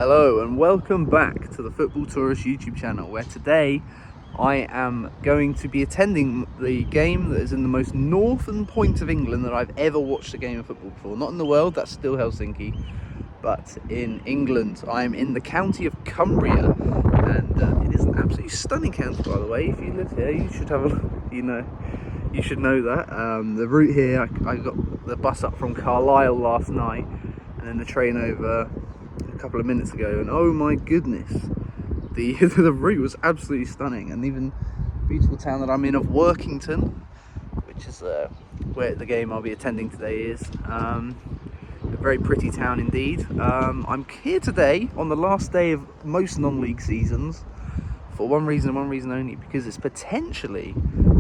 Hello and welcome back to the Football Tourist YouTube channel, where today I am going to be attending the game that is in the most northern point of England that I've ever watched a game of football before. Not in the world, that's still Helsinki, but in England. I am in the county of Cumbria, and it is an absolutely stunning county, by the way. If you live here, you should have a look, you should know that. The route here, I got the bus up from Carlisle last night, and then the train over a couple of minutes ago, and oh my goodness, the route was absolutely stunning. And even the beautiful town that I'm in of Workington, which is where the game I'll be attending today is, a very pretty town indeed. I'm here today on the last day of most non-league seasons for one reason only, because it's potentially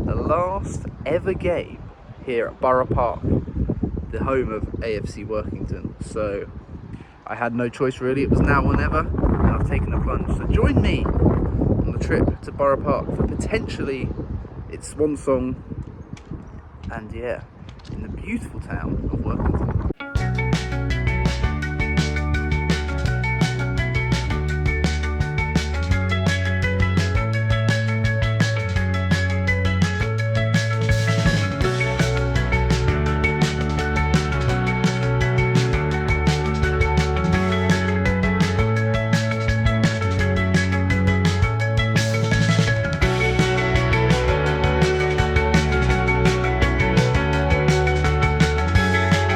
the last ever game here at Borough Park, the home of AFC Workington. So I had no choice really, it was now or never, and I've taken the plunge. So join me on the trip to Borough Park for potentially its swan song, and yeah, in the beautiful town of Workington.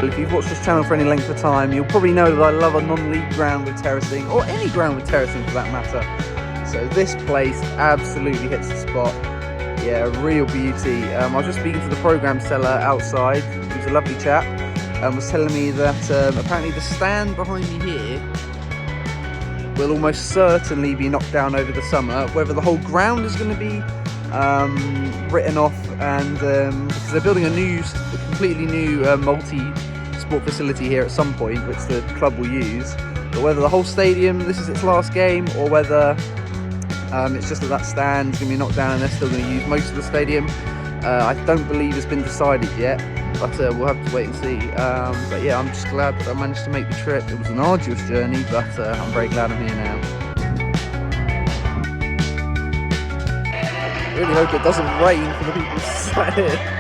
If you've watched this channel for any length of time, you'll probably know that I love a non-league ground with terracing, or any ground with terracing for that matter. So this place absolutely hits the spot. Yeah, a real beauty. I was just speaking to the programme seller outside, who's a lovely chap, and was telling me that apparently the stand behind me here will almost certainly be knocked down over the summer. Whether the whole ground is going to be written off, and because they're building a completely new multi-sport facility here at some point, which the club will use. But whether the whole stadium, this is its last game, or whether it's just that stand is going to be knocked down and they're still going to use most of the stadium, I don't believe has been decided yet, but we'll have to wait and see. But yeah, I'm just glad that I managed to make the trip. It was an arduous journey, but I'm very glad I'm here now. Really hope it doesn't rain for the people sat here.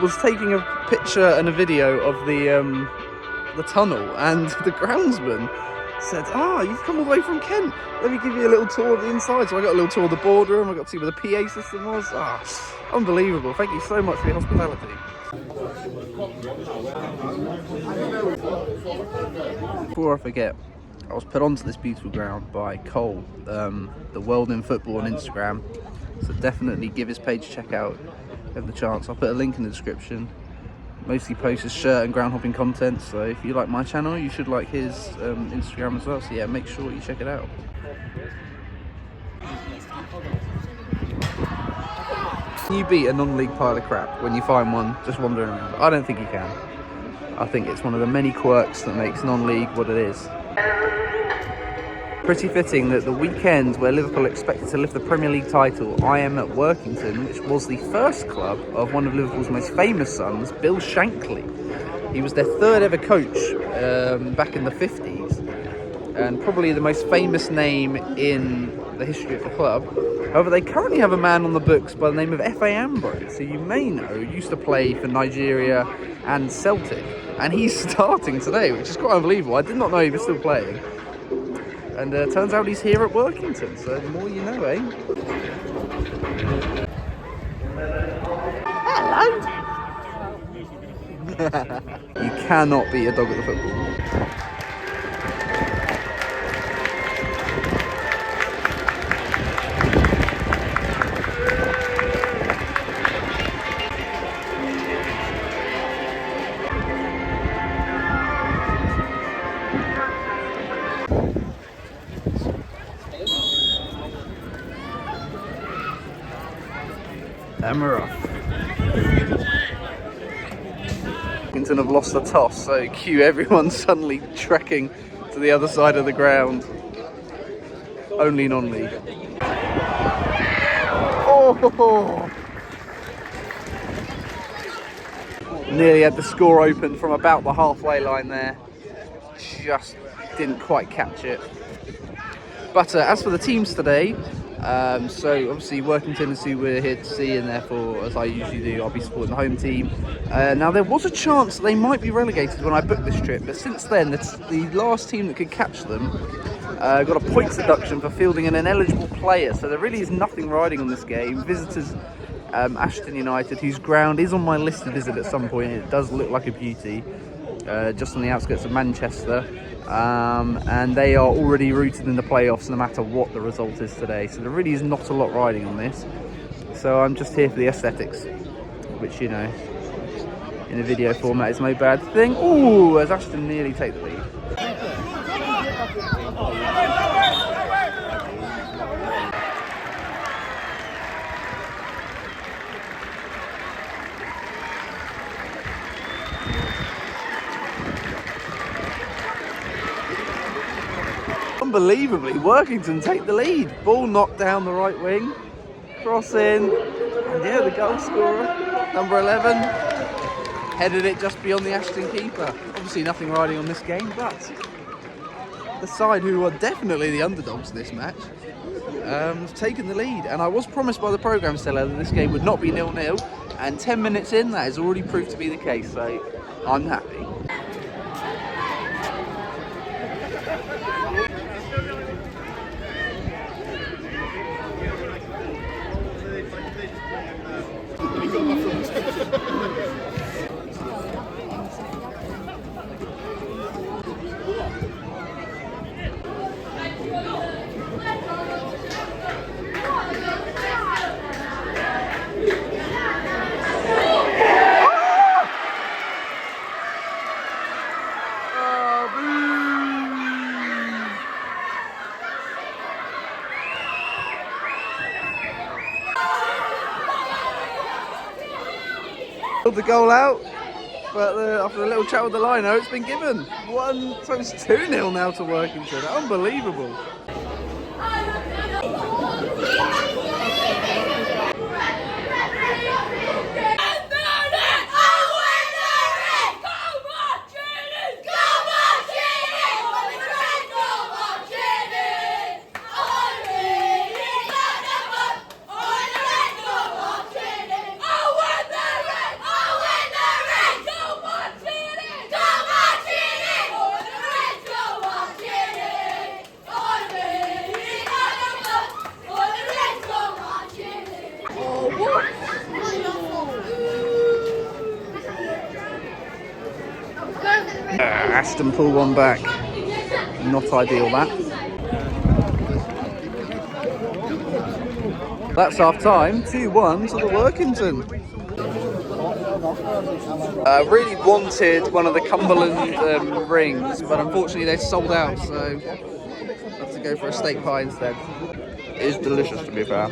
Was taking a picture and a video of the tunnel, and the groundsman said, you've come all the way from Kent, let me give you a little tour of the inside. So I got a little tour of the boardroom, I got to see where the PA system was. Unbelievable. Thank you so much for your hospitality. Before I forget, I was put onto this beautiful ground by Cole, the World in Football on Instagram, so definitely give his page a check out if you have the chance. I'll put a link in the description. Mostly posts his shirt and ground hopping content, so if you like my channel, you should like his Instagram as well. So yeah, make sure you check it out. Can you beat a non-league pile of crap when you find one just wandering around? I don't think you can. I think it's one of the many quirks that makes non-league what it is. Pretty fitting that the weekend where Liverpool expected to lift the Premier League title, I am at Workington, which was the first club of one of Liverpool's most famous sons, Bill Shankly. He was their third ever coach back in the 50s, and probably the most famous name in the history of the club. However, they currently have a man on the books by the name of F.A. Ambrose, who you may know used to play for Nigeria and Celtic, and he's starting today, which is quite unbelievable. I did not know he was still playing. And turns out he's here at Workington, so the more you know, eh? Hello! You cannot beat a dog at the football. And we're off. Workington have lost the toss, so cue everyone suddenly trekking to to the other side of the ground. Only non-league. Oh! Nearly had the score open from about the halfway line there. Just didn't quite catch it. But as for the teams today, so obviously Workington is who we're here to see, and therefore, as I usually do, I'll be supporting the home team. Now, there was a chance that they might be relegated when I booked this trip, but since then, the last team that could catch them got a points deduction for fielding an ineligible player, so there really is nothing riding on this game. Visitors, Ashton United, whose ground is on my list to visit at some point. It does look like a beauty, just on the outskirts of Manchester. And they are already rooted in the playoffs no matter what the result is today, so there really is not a lot riding on this. So I'm just here for the aesthetics, which, you know, in a video format is no bad thing. Ooh, as Ashton nearly take the lead. Unbelievably, Workington take the lead. Ball knocked down the right wing, cross in, and yeah, the goal scorer, number 11, headed it just beyond the Ashton keeper. Obviously nothing riding on this game, but the side who are definitely the underdogs in this match have taken the lead. And I was promised by the programme seller that this game would not be 0-0, and 10 minutes in, that has already proved to be the case, so I'm happy. The goal out, but after a little chat with the liner, it's been given. So it's 2-0 now to Workington. Unbelievable. Ashton pull one back. Not ideal, that. That's half time. 2-1 to the Workington. Really wanted one of the Cumberland rings, but unfortunately they sold out, so I have to go for a steak pie instead. It is delicious, to be fair.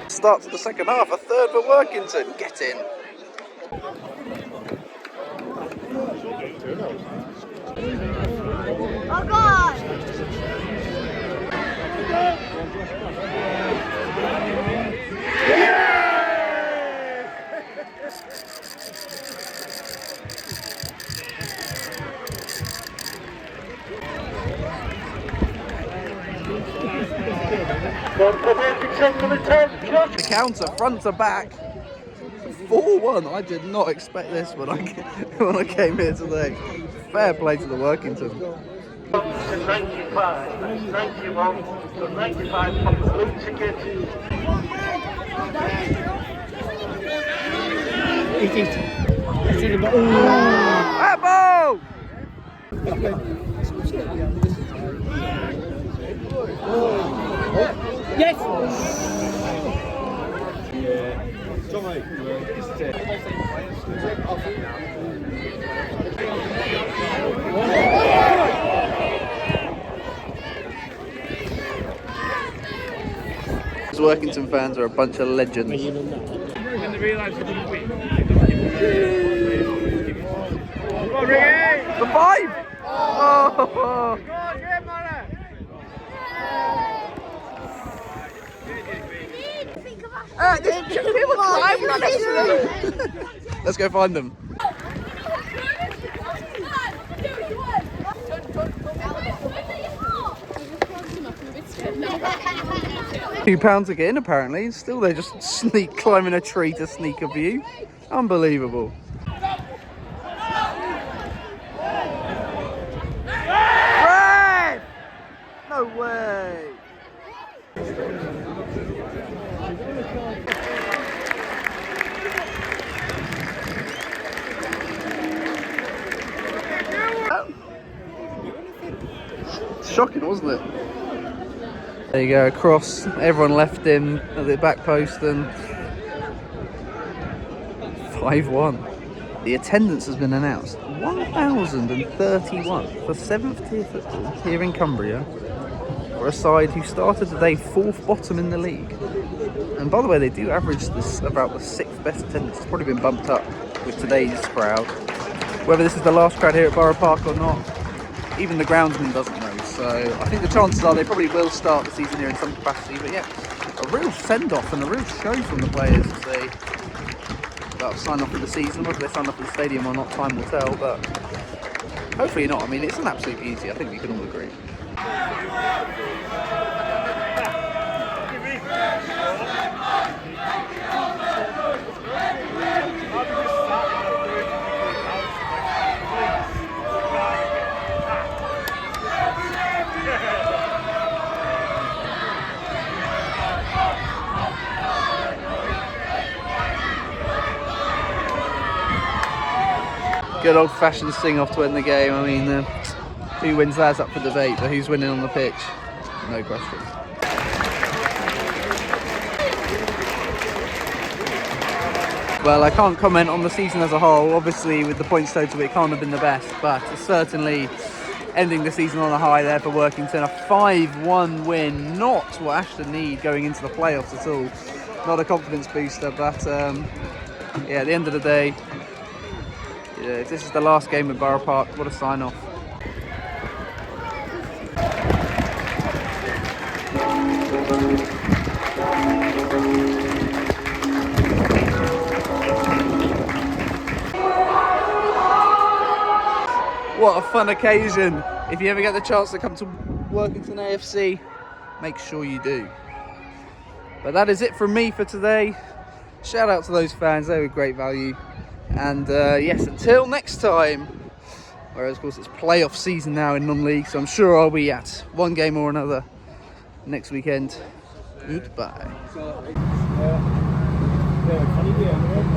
Start to the second half, a third for Workington. Get in. Oh God! The counter, front to back, 4-1. I did not expect this when I came here today. Fair play to the Workington. 95, 91, 95 on the blue ticket. Apple! Yes! Workington fans are a bunch of legends. When they realise they didn't win, they don't give it. The 5! Oh! Let's go find them. £2 to get in apparently. Still they just sneak climbing a tree to sneak a view. Unbelievable. Red! No way. Shocking, wasn't it? There you go, across. Everyone left him at the back post and 5-1. The attendance has been announced. 1,031 for 7th tier football here in Cumbria for a side who started today 4th bottom in the league. And by the way, they do average this about the 6th best attendance. It's probably been bumped up with today's crowd. Whether this is the last crowd here at Borough Park or not, even the groundsman doesn't know. So I think the chances are they probably will start the season here in some capacity. But yeah, a real send-off and a real show from the players as they sign off for the season. Whether they sign off for the stadium or not, time will tell. But hopefully not. I mean, it's an absolute easy. I think we can all agree. Good old-fashioned sing-off to end the game. I mean, who wins that's up for debate, but who's winning on the pitch? No question. Well, I can't comment on the season as a whole. Obviously, with the points total, it can't have been the best, but it's certainly ending the season on a high there for Workington. A 5-1 win, not what Ashton need going into the playoffs at all. Not a confidence booster, but yeah, at the end of the day, yeah, if this is the last game at Borough Park, what a sign-off. What a fun occasion. If you ever get the chance to come to Workington AFC, make sure you do. But that is it from me for today. Shout out to those fans, they were great value. And yes, until next time. Whereas, of course, it's playoff season now in non-league, so I'm sure I'll be at one game or another next weekend. Goodbye.